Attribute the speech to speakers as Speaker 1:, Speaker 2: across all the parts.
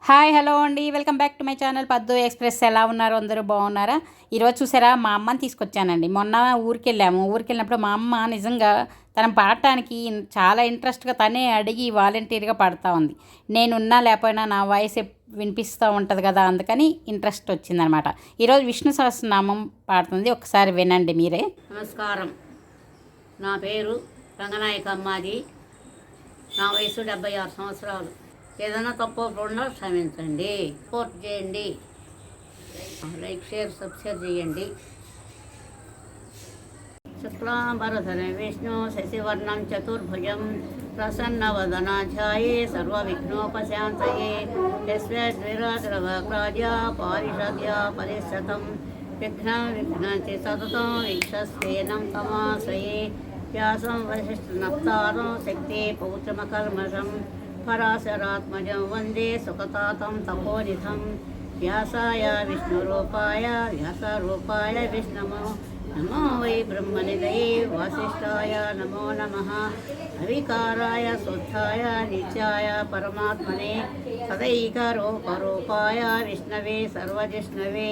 Speaker 1: Hi hello అండి, welcome back to my channel పద్దు express. ఎలా ఉన్నారు? అందరూ బాగున్నారా? ఈరోజు చూసారా, మా అమ్మని తీసుకొచ్చానండి. మొన్న ఊరికి వెళ్ళినప్పుడు మా అమ్మ నిజంగా తన పాడటానికి చాలా ఇంట్రెస్ట్గా తనే అడిగి వాలంటీర్గా పాడుతూ ఉంది. నేనున్నా లేకపోయినా నా వాయిస్ వినిపిస్తూ ఉంటుంది కదా, అందుకని ఇంట్రెస్ట్ వచ్చిందనమాట. ఈరోజు విష్ణు సహస్రనామం పాడుతుంది, ఒకసారి వినండి మీరే.
Speaker 2: నమస్కారం. నా పేరు రంగనాయకమ్మాది. నా వయసు 76 సంవత్సరాలు. ఏదైనా తప్పకుండా క్షమించండి, సపోర్ట్ చేయండి, లైక్ షేర్ సబ్స్క్రైబ్ చేయండి. శుక్లాంబరధరం విష్ణు శశివర్ణం చతుర్భుజం ప్రసన్నవదనాధ్యాయే సర్వవిఘ్నోపశాంతయే యస్మిరాజ పారిషద్య పరిశతం విఘ్నంతి సతతం వీక్షస్తేనం తమాశ్రయే వ్యాసం వశిష్ఠనప్తారం శక్తి పౌత్రమకల్మషం పరాశరాత్మజం వందే సుఖతాతం తపోనిధం వ్యాసాయ విష్ణురూపాయ వ్యాసరూపాయ విష్ణమో నమో వై బ్రహ్మనిధయే వాసిష్ఠాయ నమో నమః అవికారాయ శుద్ధాయ నిత్యాయ పరమాత్మనే సదైకరూపరూపాయ విష్ణవే సర్వజిష్ణవే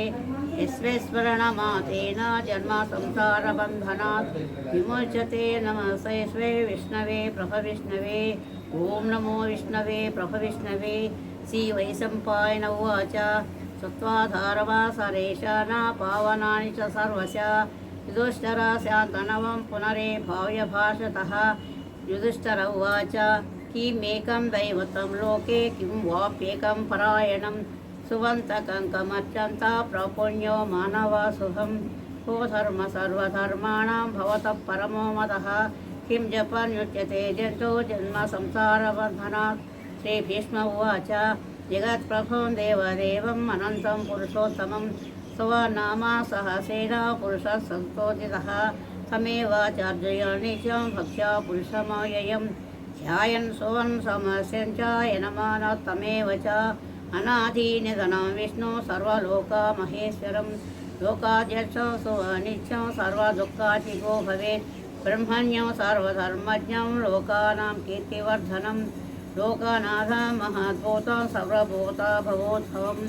Speaker 2: యస్వేస్మరణమాతేన జన్మ సంసార బంధనాత్ విమోచతే నమస్తే విష్ణవే ప్రభవిష్ణవే. ఓం నమో విష్ణవే ప్రభవిష్ణవే. శ్రీ వైశంపాయన ఉవాచ సత్వాధారవాసరేశానా పావనాని చ సర్వశ యుధిష్ఠిరా శాంతనవం పునరే భావ్య భాషతః. యుధిష్ఠిర ఉవాచ కిమేకం దైవతం లోకే కిం వాప్యేకం పరాయణం సువంతకం కమర్చంత ప్రపుణ్యో మానవా శుభం కో ధర్మ సర్వధర్మాణం భవతః పరమో మదః కిం జపన్యుచ్యతే జంతో జన్మ సంసారబంధనాత్. శ్రీభీష్మ ఉవాచ జగత్ప్రభుం దేవదేవం అనంతం పురుషోత్తమం స్వనామా సహసేన పురుష సంస్తోదితః తమేవాచార్జయ నిత్యం భక్త్యా పురుషమవ్యయం ధ్యాయన్ సువన్ సమస్యం చ యనమానాత్ తమేవ చ. అనాది నిధనం విష్ణు సర్వలోక మహేశ్వరం లోకాధ్యక్షం సువనిత్యం సర్వదుఃఖాతిగో భవేత్. బ్రహ్మణ్యం సర్వధర్మజ్ఞం లోకానాం కీర్తివర్ధనం లోకనాథం మహాద్భూతం సర్వభూత భవోద్భవం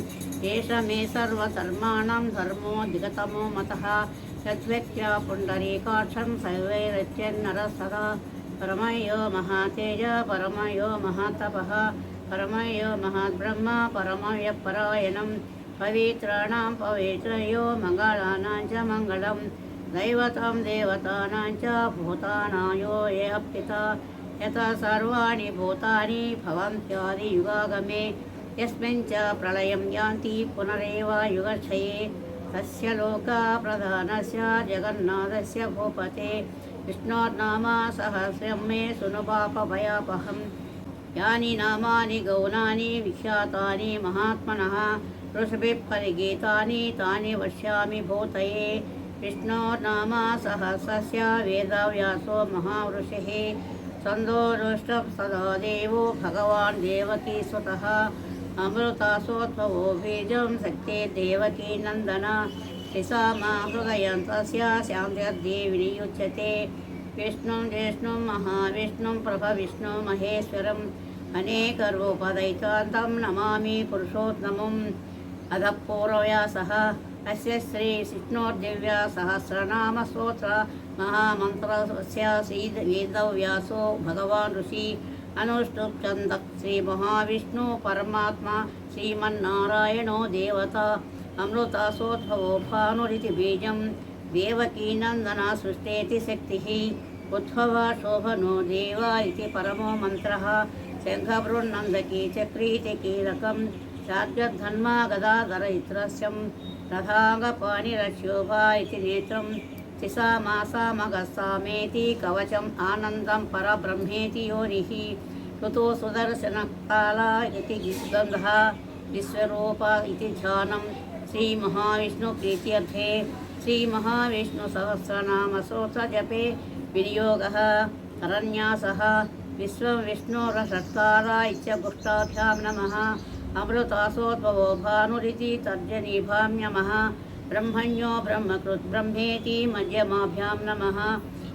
Speaker 2: ఏష మే సర్వధర్మాణం ధర్మోధిగతమో మతః యద్వ్యక్త్యా పుండరీకాక్షం సర్వైరత్యన్నర సదా. పరమయో మహాతేజ పరమయో మహాతపః పరమయో మహాద్బ్రహ్మ పరమయ పరాయణం పవిత్రాణాం పవిత్రయో మంగళానాం చ మంగళం దైవతం దేవతానాం చ భూతానాయో ఏ పితా యత సర్వాణి భూతాని భవంత్యాది యుగాగమే యస్మిన్ చ ప్రళయం యాంతి పునరేవ యుగక్షయే తస్య లోకా ప్రధానస్య జగన్నాథస్య భూపతే విష్ణోర్నామా సహస్రం మే శృణు పాపభయాపహం. యాని నామాని గౌణాని విఖ్యాతాని మహాత్మనః ఋషిభిః పరిగీతాని తాని వక్ష్యామి భూతయే. విష్ణోర్నామా సహస్రస్య వేదవ్యాసో మహావృషిః ఛందోనుష్ఠః సదా దేవో భగవాన్ దేవకీ సుతః. అమృతాసోద్భవో బీజం శక్తే దేవకీ నందన శిశామా హృదయం తస్య శాంత్యద్దేవినియుచ్యతే. విష్ణుం జిష్ణుం మహావిష్ణుం ప్రభవిష్ణుం మహేశ్వరం అనేకరూపదైతాంతం నమామి పురుషోత్తమం. అధః పూర్వవ్యాసః అస్య శ్రీ విష్ణోర్దివ్య సహస్రనామ స్తోత్ర మహామంత్రస్య వేదవ్యాసో భగవాన్ ఋషి అనుష్ఠుప్ ఛందః శ్రీ మహావిష్ణు పరమాత్మ శ్రీమన్నారాయణో దేవత. అమృతాసోద్భవో భానురితి బీజం దేవకీ నందన సృష్టేతి శక్తిః. ఉద్భవ శోభనో దేవ ఇతి పరమో మంత్రః. శంఖబృన్నందకీ చక్రీతి కీలకం శార్గధన్మా గదాధర ఇత్రస్యం రథాంగపాణిరశోభా ఇతి నేత్రం. శిశామాసామగస్సామేతి కవచం ఆనందం పరబ్రహ్మేతి యోనిః. ఋతో సుదర్శనకాల ఇతి సుగంధః విశ్వరూప ఇతి ధ్యానం. శ్రీ మహావిష్ణు ప్రీత్యర్థే శ్రీ మహావిష్ణు సహస్రనామ స్తోత్ర జపే వినియోగః కరన్యాసః. విశ్వం విష్ణోరషట్కార ఇత్యగుష్టాభ్యాం నమః. అమృతాసోద్భవో భానురితి తర్జనీభామ్యమః. బ్రహ్మణ్యో బ్రహ్మకృత్ బ్రహ్మేతి మధ్యమాభ్యాం నమః.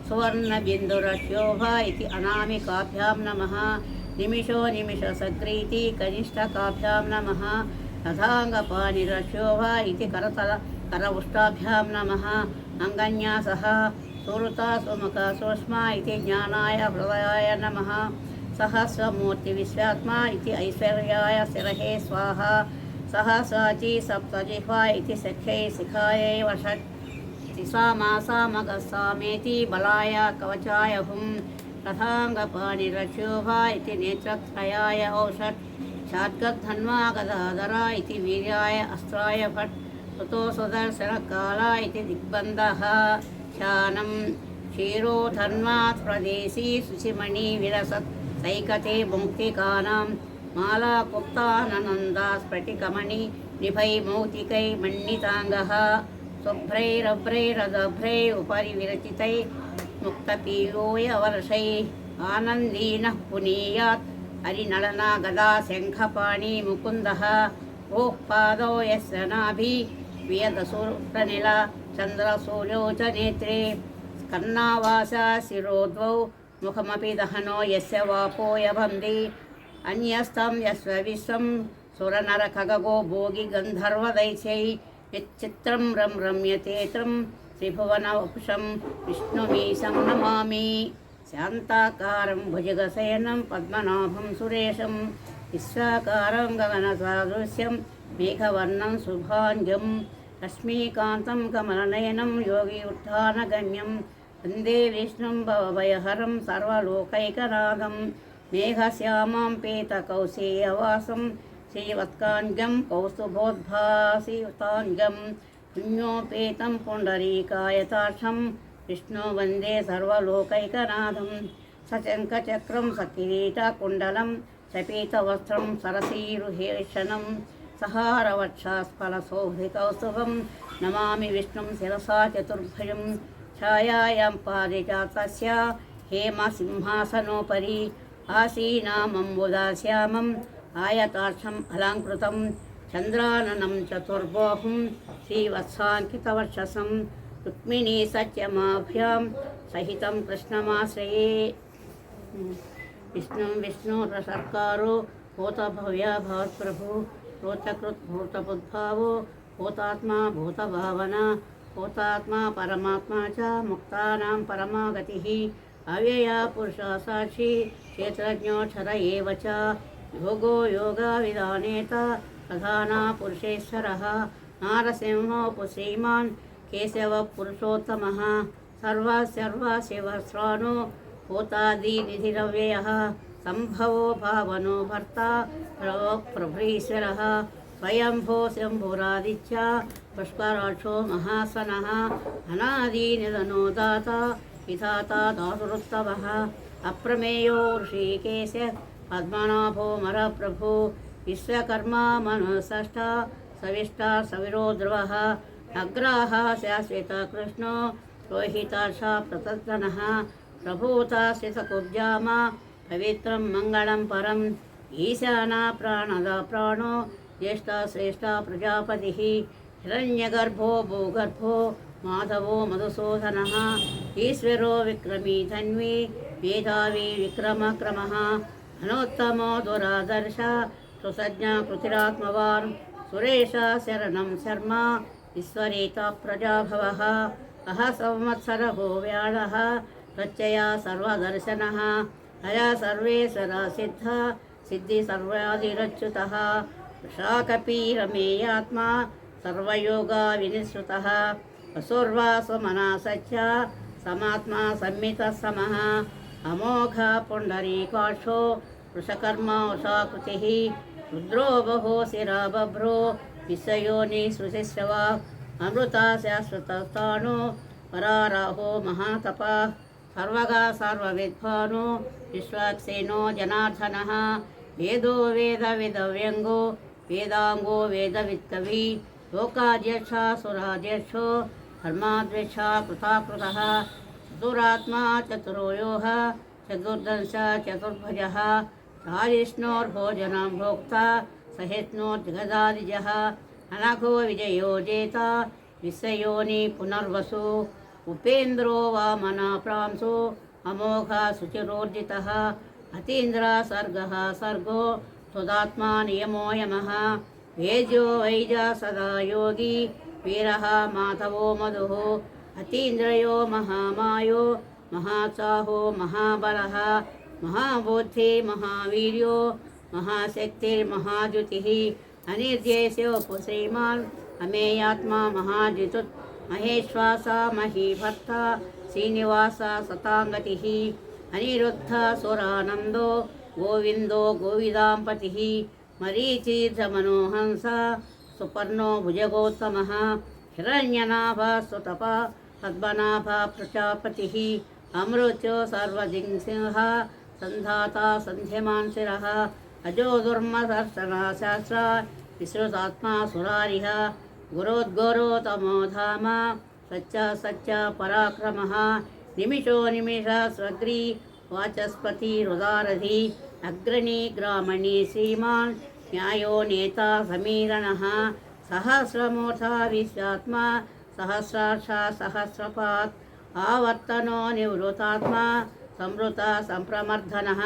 Speaker 2: సువర్ణబిందురశోభ ఇతి అనామికాభ్యాం నమః. निमिषो निमिषसग्रीति कनिष्ठकाभ्यां नमः तथाङ्गपानिरशोभा इति करउष्टाभ्यां नमः अङ्गन्यासः सुहृता सुमुखा सूक्ष्मा इति ज्ञानाय हृदयाय नमः सहस्रमूर्तिविश्वात्मा इति ऐश्वर्याय शिरहे स्वाहा सहस्राची सप्तजिह्वा इति सख्यै शिखायै वषट् तिसामासामगस्सामेति बलाय कवचाय हुं तथाङ्गपानिरशोभा इति नेत्रत्रयाय औषट् शाद्गद्धन्वा गदाधरा इति वीर्याय अस्त्राय फट् सुतो सुदर्शनकाला इति दिग्बन्धः ध्यानं क्षीरोधन्वात् प्रदेशी शुचिमणि विलसत् सैकते मुक्तिकानां माला कुप्ताननन्दा स्फटिकमणि निभै मौतिकै मण्डिताङ्गः शुभ्रैरभ्रैरदभ्रै उपरि विरचितै मुक्तपीयोयवर्षै आनन्दीनः पुनीयात् हरिनलना गदा शङ्खपाणि मुकुन्दः ओः पादौ यस्य नाभि वियदसूत्रनिल चन्द्रसूर्यौ च नेत्रे कर्णावासा शिरोद्वौ मुखमपि दहनो यस्य वापोयभन्ति अन्यस्तं यस्य विश्वं सुरनरखगो भोगि गन्धर्वदैत्यै यच्चित्रं रम्यते तं त्रिभुवनवपुषं विष्णुमीशं नमामि शान्ताकारं भुजगशयनं पद्मनाभं सुरेशं विश्वाकारं गगनसादृश्यं मेघवर्णं शुभाङ्गं लक्ष्मीकान्तं कमलनयनं योगी उत्थानगम्यं वन्दे विष्णुं भवभयहरं सर्वलोकैकनाथं मेघश्यामं पीतकौशेयवासं श्रीवत्काङ्गं कौस्तुभोद्भासिताङ्गं पुण्योपेतं पुण्डरीकायताक्षं विष्णु वन्दे सर्वलोकैकनाथं सशङ्खचक्रं सकिरीटकुण्डलं सपीतवस्त्रं सरसीरुहेषणं सहारवक्षास्फलशोभिकौस्तुभं नमामि विष्णुं शिरसा चतुर्भुजं छायायां पारिजातस्य हेमसिंहासनोपरि आसीनामम्बुदाश्यामम् आयताक्षम् अलङ्कृतं चन्द्राननं चतुर्बाहुं श्रीवत्साङ्कितवर्षसं रुक्मिणी सत्यमाभ्यां सहितं कृष्णमाश्रये विष्णुं विष्णुरसत्कारो भूतभव्या भवत्प्रभु भूतकृत् भूतबुद्भावो भूतात्मा भूतभावना भूतात्मा परमात्मा च मुक्तानां परमा गतिः अव्यया पुरुषा साक्षी क्षेत्रज्ञोऽक्षर एव च योगो योगविदानेत प्रधाना पुरुषेश्वरः नारसिंहो श्रीमान् केशवपुरुषोत्तमः सर्वशिवस्राणो भूतादिनिधिरव्ययः सम्भवो भावनो भर्ता प्रभुरीश्वरः स्वयंभो शम्भुरादित्य पुष्कराक्षो महासनः अनादिनिधनो दाता विधाता दासुरुत्तमः अप्रमेयो ऋषिकेश पद्मनाभो मरप्रभु विश्वकर्मा मनोषष्ठा सविष्टा सविरो ध्रुवः अग्राः शाश्वतकृष्णो रोहिताशा प्रतद्धनः प्रभूता श्रितकुब्जामा पवित्रं मङ्गलं परम् ईशाना प्राणदा प्राणो ज्येष्ठा श्रेष्ठा प्रजापतिः हिरण्यगर्भो भूगर्भो माधवो मधुसूदनः ईश्वरो विक्रमी धन्वी मेधावी विक्रमक्रमः अनोत्तमो दुरादर्श सुसज्ञा कृतिरात्मवान् सुरेशा शरणं शर्मा ईश्वरेता प्रजाभवः अह संवत्सरो व्याळः प्रत्यया सर्वदर्शनः अया सर्वेश्वरा सिद्धा सिद्धि सर्वादिरच्युतः शाकपीरमेयात्मा सर्वयोगा विनिश्रुतः वसुर्वासमनासच्च समात्मा संमितः समः अमोघा पुण्डरीकाक्षो वृषकर्मा उषाकृतिः रुद्रो बहो शिरा बभ्रो विश्वयोनि सृशिश्रवा अमृता शाश्वतस्थाणो पराराहो महातपः सर्वगा सर्वविद्वानो विश्वाक्षेनो जनार्दनः वेदो वेदविदव्यङ्गो वेदाङ्गो वेदवित्कवी लोकाध्यक्षा सुराध्यक्षो धर्माध्यक्षा कृताकृतः चतुरात्मा चतुरो योः चतुर्दश चतुर्भुजः साविष्णोर्भोजनं भोक्ता सहिष्णोर्जगदादिजः अनघो विजयो जेता विश्वयोनि पुनर्वसु उपेन्द्रो वामना प्रांसो अमोघा शुचिरोर्जितः अतीन्द्रा सर्गः सर्गो त्वदात्मा नियमो यमः वेद्यो वैजा सदा योगी वीरः माधवो मधुः अतीन्द्रयो महामायो महाचाहो महाबलः महाबुद्धि महावीर्यो महाशक्तिर्महाद्युतिः अनिर्देश्यो श्रीमान् अमेयात्मा महाजितुत् महेश्वासा महीभर्ता श्रीनिवास सताङ्गतिः अनिरुद्ध सुरानन्दो गोविन्दो गोविदाम्पतिः मरीचीर्धमनोहंस सुपर्णो भुजगोत्तमः हिरण्यनाभ सुतप पद्मनाभ प्रजापतिः अमृत्यो सर्वजिंसिंह सन्धाता सन्ध्यमान् शिरः अजो दुर्मदर्शना शास्त्र विश्रुतात्मा सुरारिः गुरोद्गुरो तमो धाम सच्च पराक्रमः निमिषो निमिष स्वग्री वाचस्पतिरुदारधि अग्रणी ग्रामणी श्रीमान् न्यायो नेता समीरणः सहस्रमूर्धा विश्वात्मा सहस्राक्षा सहस्रपात् आवर्तनो निवृतात्मा संवृता संप्रमर्दनः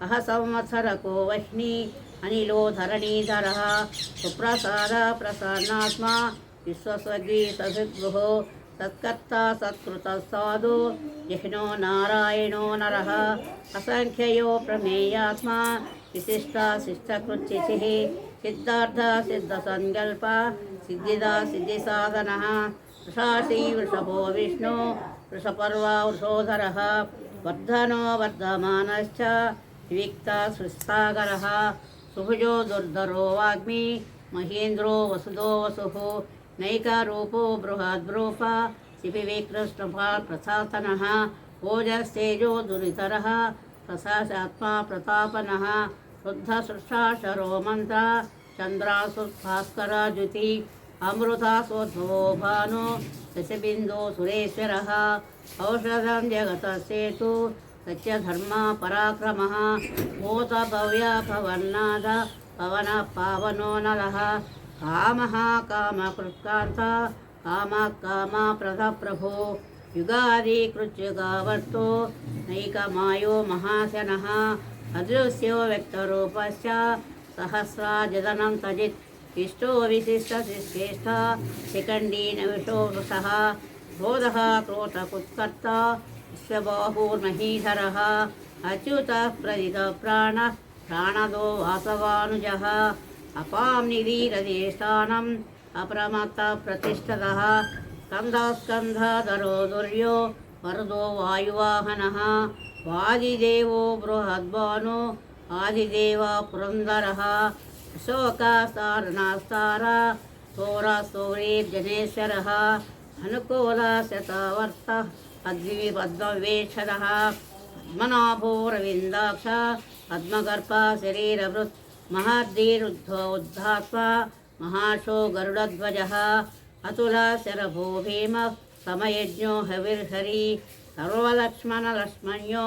Speaker 2: अहसंवत्सरको वह्नि अनिलो धरणीधरः सुप्रसाद प्रसन्नात्मा विश्वस्वगी सद्गुः सत्कर्ता सत्कृतः साधु जिह्नो नारायणो नरः असङ्ख्ययो प्रमेयात्मा विशिष्टा शिष्टकृच्चितिः सिद्धार्थ सिद्धसङ्कल्प सिद्धिदा सिद्धिसाधनः वृषासी वृषभो विष्णु वृषपर्वा वृषोधरः वर्धनो वर्धमानश्च विविक्ता सुस्सागरः सुभुजो दुर्धरो वाग्मी महेन्द्रो वसुदो वसुः नैकारूपो बृहद्रूप शिपिविकृष्णप्रसातनः ओजस्तेजो दुरितरः प्रसादात्मा प्रतापनः शुद्धसृष्टाक्षरो मन्त्र चन्द्रासुभास्कराजुति अमृतासोद्भवो भानो दशबिन्दो सुरेश्वरः औषधं जगतस्येतु सत्यधर्मा पराक्रमः भूतभव्या भवन्नाद पवनः पावनो नरः कामः कामकृत्कार्ता कामः कामप्रदप्रभो युगादिकृत्युगावर्तो नैकमायो महाशनः अदृश्यो व्यक्तरूपश्च सहस्राजदनं तजित् इष्टो विशिष्टशिष्टेष्ठ शिखण्डीनविशो वृषः क्रोधः क्रोधकुत्कर्ता विश्वबाहुर्महीधरः अच्युतः प्रदितप्राणः प्राणदो वासवानुजः अपां निधीरदेष्टानम् अप्रमत्तप्रतिष्ठतः स्कन्धस्कन्धधरो दुर्यो वरदो वायुवाहनः वादिदेवो बृहद्भानो आदिदेव पुरन्दरः अशोकास्तारणास्तार सौरसौरीर्जनेश्वरः अनुकूलशतवर्तः पद्मवेक्षरः पद्मनाभोरविन्दाक्ष पद्मगर्भा शरीरभृत् महद्दीरुद्धोद्धात्मा महाशो गरुडध्वजः अतुलशरभो भीमः समयज्ञो हविर्हरि सर्वलक्ष्मणलक्ष्मण्यो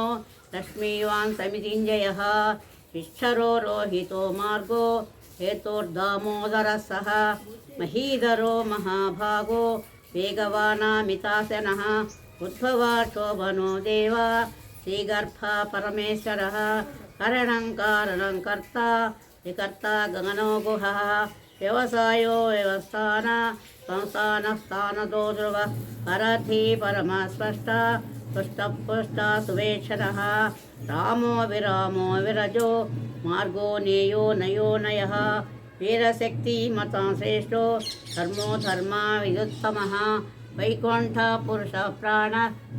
Speaker 2: लक्ष्मीवान् समितिञ्जयः इक्षरो रोहितो मार्गो हेतोर्दामोदरः सः महीधरो महाभागो वेगवानामितासनः उद्भवा शोभनो देव श्रीगर्भा परमेश्वरः करणं कारणं कर्ता विकर्ता गगनो गुहः व्यवसायो व्यवस्थान संस्थानस्थानतो ध्रुवः परधि परमस्पष्टा पुष्टपुष्टा सुवेक्षणः रामो विरामो विरजो मार्गो नेयो नयो नयः वीरशक्तिमतां श्रेष्ठो धर्मो धर्मा विदुत्तमः वैकुण्ठ पुरुष प्राण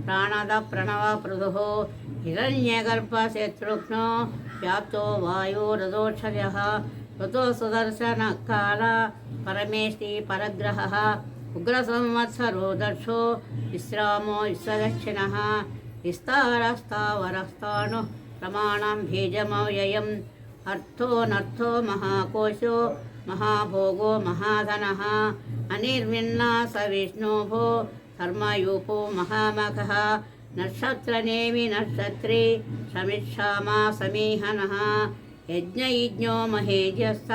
Speaker 2: प्राणद प्रणव पृथुः हिरण्यगर्भशत्रुघ्नो व्याप्तो वायुरथोक्षजः ऋतो सुदर्शनकाल परमेष्टि परग्रहः उग्रसंवत्सरो दर्शो विश्रामो विश्वदक्षिणः विस्तारस्तावरस्ताणुः प्रमाणं बीजमव्ययम् अर्थोऽनर्थो महाकोशो महाभोगो महाधनः अनिर्विण्णा स विष्णुभो धर्मयूपो महामखः नक्षत्रनेमि नक्षत्रे समीक्षामा समीहनः यज्ञयज्ञो महेज्यस्थ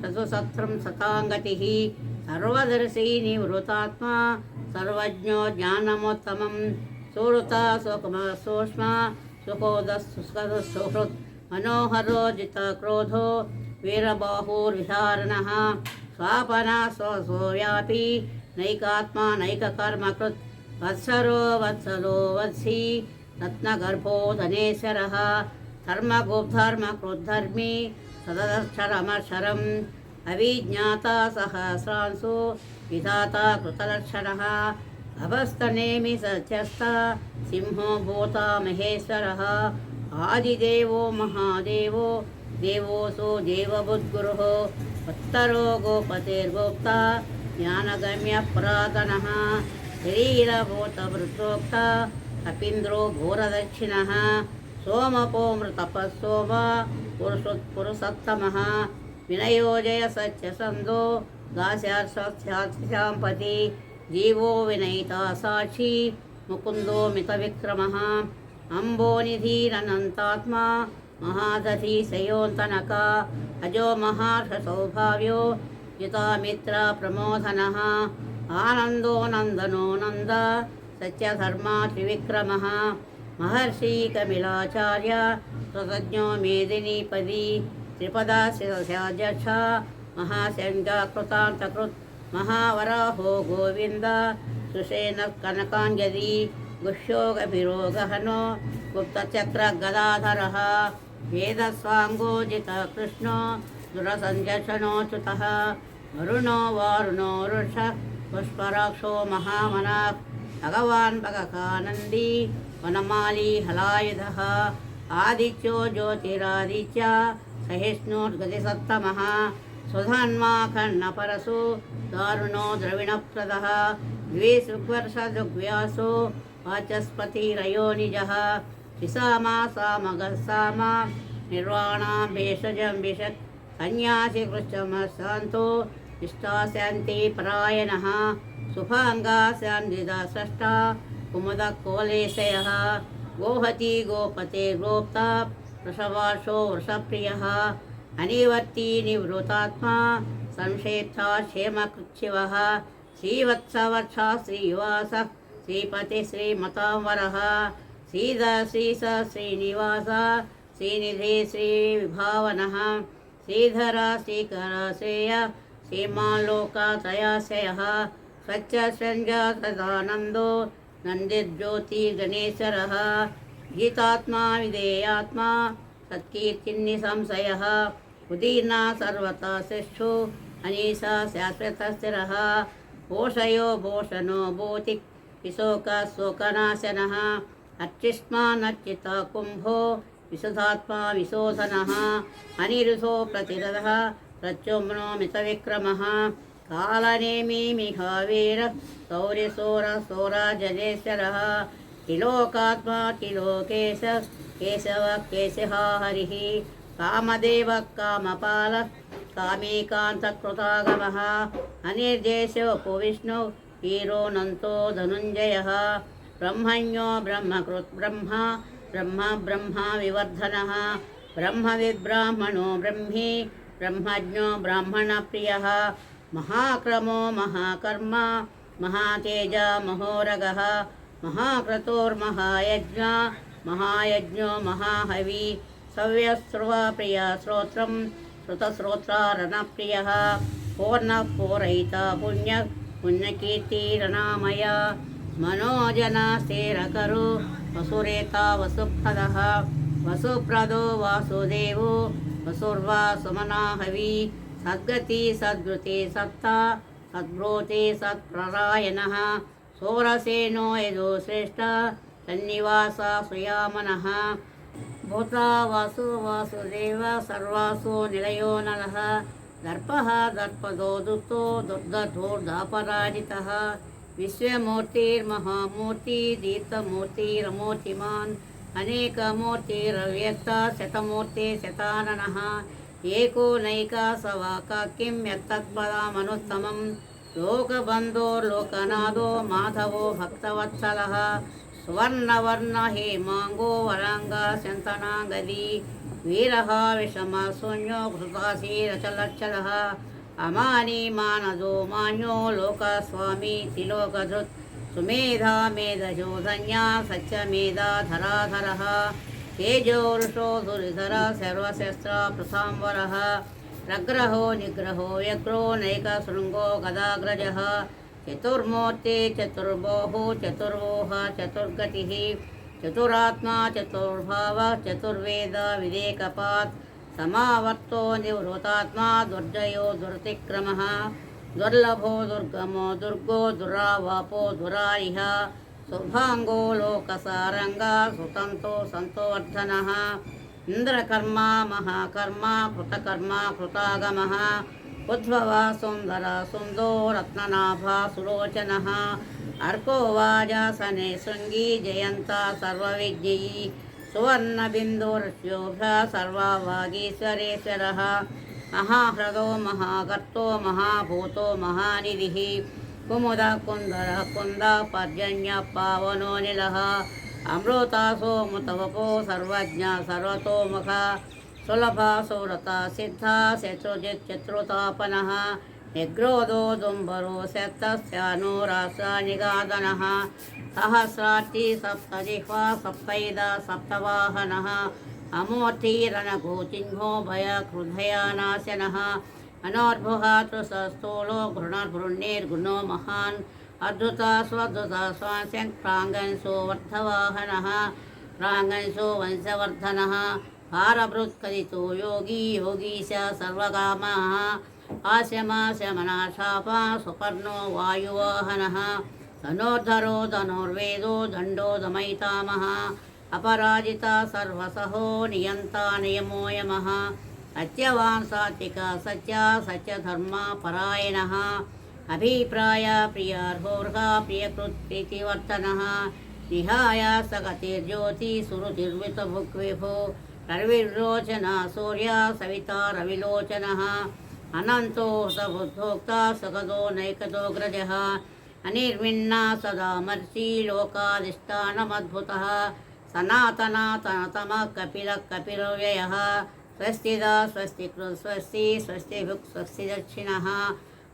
Speaker 2: चतुसत्रं सताङ्गतिः सर्वदर्शी निवृतात्मा सर्वज्ञो ज्ञानमोत्तमं सुहृता सूक्ष्मा सुखोदस्सुहृत् मनोहरो जितक्रोधो वीरबाहुर्विहारणः स्वापना स्वसो व्यापी नैकात्मा नैककर्मकृत् वत्सरो वत्सलो वत्सी रत्नगर्भो धनेश्वरः धर्मगुप्धर्मकृद्धर्मी सदक्षरमक्षरम् अविज्ञाता सहस्रांशो विधाता कृतलक्षणः अभस्तनेमि सत्यस्ता सिंहो भूता महेश्वरः आदिदेवो महादेवो देवोऽसो देवबुद्गुरुः उत्तरो गोपतिर्गोप्ता ज्ञानगम्यः पुरातनः शरीरभूतवृत्रोक्ता कपीन्द्रो घोरदक्षिणः सोमपोमृतपस्सोम पुरुषोत्तमः विनयोजय सत्यसन्धो दास्याम्पति जीवो विनयिता साक्षी मुकुन्दो मितविक्रमः अम्बोनिधिरनन्तात्मा महादधिशयोन्तनक अजो महार्षसौभाव्यो जितामित्र प्रमोदनः आनन्दो नन्दनो नन्द सत्यधर्मा त्रिविक्रमः महर्षि कपिलाचार्य कृतज्ञो मेदिनीपदी त्रिपदा शिरस्याध्यक्ष महाशङ्खकृतान्तकृत् महावराहो गोविन्द सुषेण कनकाञ्जलि गुह्यो गभीरो गहनो गुप्तचक्रगदाधरः वेदस्वाङ्गोजितः कृष्णो दुरसञ्जशनोच्युतः वरुणो वारुणो वृष पुष्पराक्षो महामनः भगवान् भगकानन्दी वनमाली हलायुधः आदित्यो ज्योतिरादित्य सहिष्णुर्गतिसत्तमः सुधन्मा खण्डपरशु दारुणो द्रविणप्रदः द्विसुवर्षदुग्व्यासो वाचस्पतिरयो निजः शिसामा सामगस्सामा निर्वाणा भेषजं विशक् सन्यासि कृष्णमशान्तो इष्टाशान्ति परायणः सुभाङ्गाशान्दिदा स्रष्टा कुमुदकोलेशयः गोहति गोपते गोप्ता वृषभाषो वृषप्रियः अनिवर्ती निवृतात्मा संक्षेप्ता क्षेमकृच्छिवः श्रीवत्सवर्षा श्रीवासः श्रीपति श्रीमतांवरः श्रीध श्रीस श्रीनिवास श्रीनिधि श्रीविभावनः श्रीधर श्रीकर श्रेय श्रीमाल्लोकात्रयाश्रयः स्वच्छसञ्जातदानन्दो नन्दिर्ज्योतिगणेश्वरः गीतात्मा विधेयात्मा सत्कीर्तिनिसंशयः उदीर्णा सर्वथा शिष्ठो अनीशा शाश्वतस्थिरः पोषयो भूषणो भूति विशोकशोकनाशनः अर्चिष्मानर्चिता कुम्भो विशुधात्मा विशोधनः अनिरुधो प्रतिरथः प्रत्युम्नो मितविक्रमः कालनेमि मिहावीर सौर्यसोरसोराजनेश्वरः तिलोकात्मा तिलोकेश केशव केशहा हरिः कामदेव कामपाल कामीकान्तकृतागमः अनिर्देशोपविष्णु वीरोऽनन्तो धनुञ्जयः ब्रह्मण्यो ब्रह्मकृत् ब्रह्मा ब्रह्मा विवर्धनः ब्रह्मविद्ब्राह्मणो ब्रह्मी ब्रह्मज्ञो ब्राह्मणप्रियः महाक्रमो महाकर्म महातेज महोरगः महाक्रतोर्महायज्ञ महायज्ञो महाहवि सव्यस्रुवप्रिय श्रोत्रं श्रुतश्रोत्रारणप्रियः पूर्णपूरयिता पुण्यकीर्तिरनामय मनोजनस्थिरकरो वसुरेता वसुप्रदः वसुप्रदो वासुदेवो वसुर्वा सुमनाहवि सद्गति सद्गृति सत्ता सद्भ्रोति सत्प्ररायणः सोरसेनो यदो श्रेष्ठ सन्निवास सुयामनः भूता वासु वासुदेव सर्वासु निलयो नरः दर्पः दर्पदो दुतो दुर्दधोर्धापराजितः विश्वमूर्तिर्महामूर्ति दीप्तमूर्तिरमूर्तिमान् अनेकमूर्तिरव्यक्ता शतमूर्ति शताननः एको नैका सवाकाक्यं यत्तत्पदामनुत्तमं लोकबन्धोर्लोकनाथो माधवो भक्तवत्सलः सुवर्णवर्ण हेमाङ्गो वराङ्गा शन्तनाङ्गदी वीरः विषमशून्यो घृताशीरचलच्छलः अमानी मानदो मान्यो लोकस्वामी तिलोकधृत् सुमेधा मेधशोधन्या सत्यमेधा धराधरः तेजो वृषो धुरिधर सर्वशस्त्र प्रसांवरः रग्रहो निग्रहो व्यग्रो नैकशृङ्गो गदाग्रजः चतुर्मूर्ति चतुर्बाहु चतुर्वोह चतुर्गतिः चतुरात्मा चतुर्भाव चतुर्वेद विवेकपात् समावर्तो निवृतात्मा दुर्जयो दुर्तिक्रमः दुर्लभो दुर्गमो दुर्गो दुरावापो दुरारिः शुभांगो लोकसारंगा सुतंतो संतोवर्धनः इंद्रकर्मा महाकर्मा कृतकर्मा कृतागमः उद्भवा सुंदर सुंदो रत्ननाभा सुलोचनः अर्को वाजासने शृंगी जयंता सर्वविज्ञयी सुवर्णबिन्दुर्शोभा सर्ववागीश्वरेश्वरः महाह्रदो महागर्तो महाभूतो महानिधिः कुमुद कुंदर कुंद पर्जन्य पावनो निलः अमृतासो मुतवपो सर्वज्ञ सर्वतोमुख सुलभा सुरता सिद्धा शत्रुजित् शत्रुतापनः निग्रोधो दुम्बरो शतस्यानुरासानिगादनः सहस्रार्ति सप्तजिह्वा सप्तैदा सप्तवाहनः अमूर्तिरनघोचिह्नो भयक्रुधयानाशनः अनोर्भुहातृसस्थूलो घृणर्भृण्यैर्गुणो महान् अद्भुता स्वद्भुता स्वांस्यं प्राङ्गंसो वर्धवाहनः प्राङ्गंसो वंशवर्धनः भारभृत्कदितो योगी योगीश सर्वकामः आशमाशमनाशापा सुपर्णो वायुवाहनः धनुर्धरो धनुर्वेदो दण्डो दमयितामः अपराजिता सर्वसहो नियन्ता नियमो यमः सत्यवान् सात्विका सत्या सत्यधर्मा परायणः अभिप्राय प्रियार्होर्हा प्रियकृत्प्रीतिवर्तनः निहाय सगतिर्ज्योति सुरुतिर्वितभुक्विभो रविर्लोचना सूर्य सविता रविलोचनः अनन्तो सबुद्धोक्ता सगदो नैकदोऽग्रजः अनिर्विण्णा सदा मर्षि लोकाधिष्ठानमद्भुतः सनातनातनतमः कपिलः कपिलव्ययः स्वस्तिदा स्वस्तिकृत् स्वस्ति स्वस्तिभुक् स्वस्ति दक्षिणः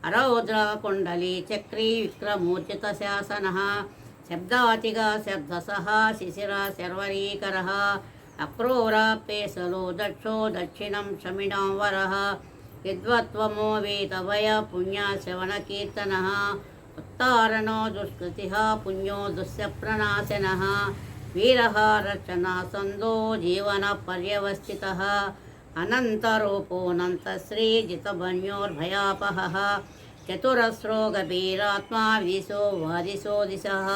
Speaker 2: अरौद्रकुण्डली चक्री विक्रमोर्जितशासनः शब्दातिगा शब्दसः शिशिरः शर्वरीकरः अक्रूरपेशलो दक्षो दक्षिणं शमिनां वरः विद्वत्वमो वेदभय पुण्यश्रवणकीर्तनः उत्तारणो दुष्कृतिः पुण्यो दुष्यप्रणाशनः वीरः रचना सन्दो जीवनपर्यवस्थितः अनन्तरूपोऽनन्तश्रीजितभन्योर्भयापहः चतुरस्रो गभीरात्मा विशो वादिशो दिशः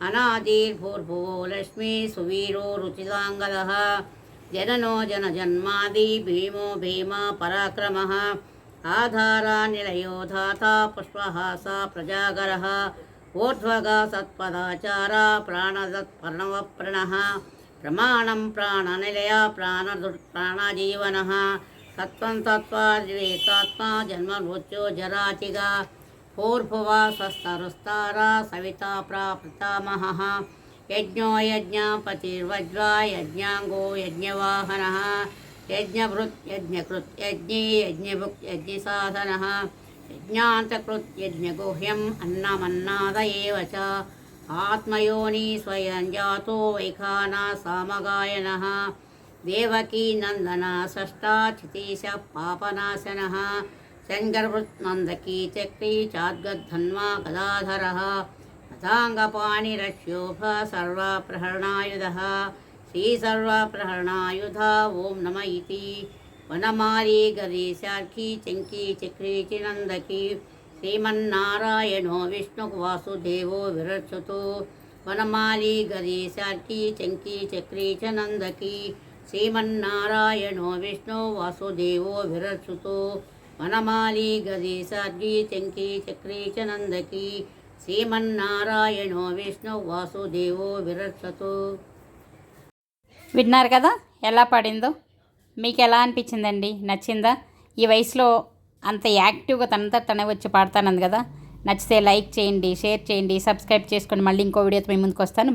Speaker 2: अनादिर्भूर्भुवो लक्ष्मी सुवीरो रुचिताङ्गदः जननो जनजन्मादि भीमो भीमा पराक्रमः आधारा निलयो धाता पुष्पहासा प्रजागरः ऊर्ध्वगा सत्पदाचारा प्राणदत्प्रणवप्रणः प्रमाणं प्राणनिलया प्राणजीवनः सत्त्वं तत्त्वाद्वैतात्मा जन्ममृत्यो जरातिगा भूर्भुवा स्वस्तरुस्तारा सविता प्रापितामहः यज्ञो यज्ञपतिर्वज्रा यज्ञाङ्गो यज्ञवाहनः यज्ञभृत् यज्ञकृत् यज्ञे यज्ञभुक् यज्ञसाधनः यज्ञान्तकृत् यज्ञगुह्यम् अन्नमन्नाद एव च आत्मयोनि स्वयं जातो वैखाना सामगायनः देवकी नन्दना षष्ठा क्षितीश पापनाशनः शङ्करभृत् नन्दकी चक्री चाद्गद्धन्वा गदाधरः अथाङ्गपाणिरक्षोभ सर्वप्रहरणायुधः श्रीसर्वप्रहरणायुध ॐ नम इति वनमाली गरीशार्खी चङ्की चक्री चिनन्दकी श्रीमन्नारायणो विष्णुवासुदेवो विरक्षतु वनमाली गरीशार्खी चङ्की चक्री च नन्दकी श्रीमन्नारायणो विष्णु वासुदेवो विरक्षतु वनमाली गरीशार्खी चङ्की चक्री च नन्दकी శ్రీమన్నారాయణో విష్ణు వాసుదేవో విరక్షతు.
Speaker 1: విన్నారు కదా ఎలా పాడిందో? మీకు ఎలా అనిపించిందండి? నచ్చిందా? ఈ వయసులో అంత యాక్టివ్గా తనంతా తనే వచ్చి పాడతానంది కదా. నచ్చితే లైక్ చేయండి, షేర్ చేయండి, సబ్స్క్రైబ్ చేసుకోండి. మళ్ళీ ఇంకో వీడియోతో మీ ముందుకు వస్తాను.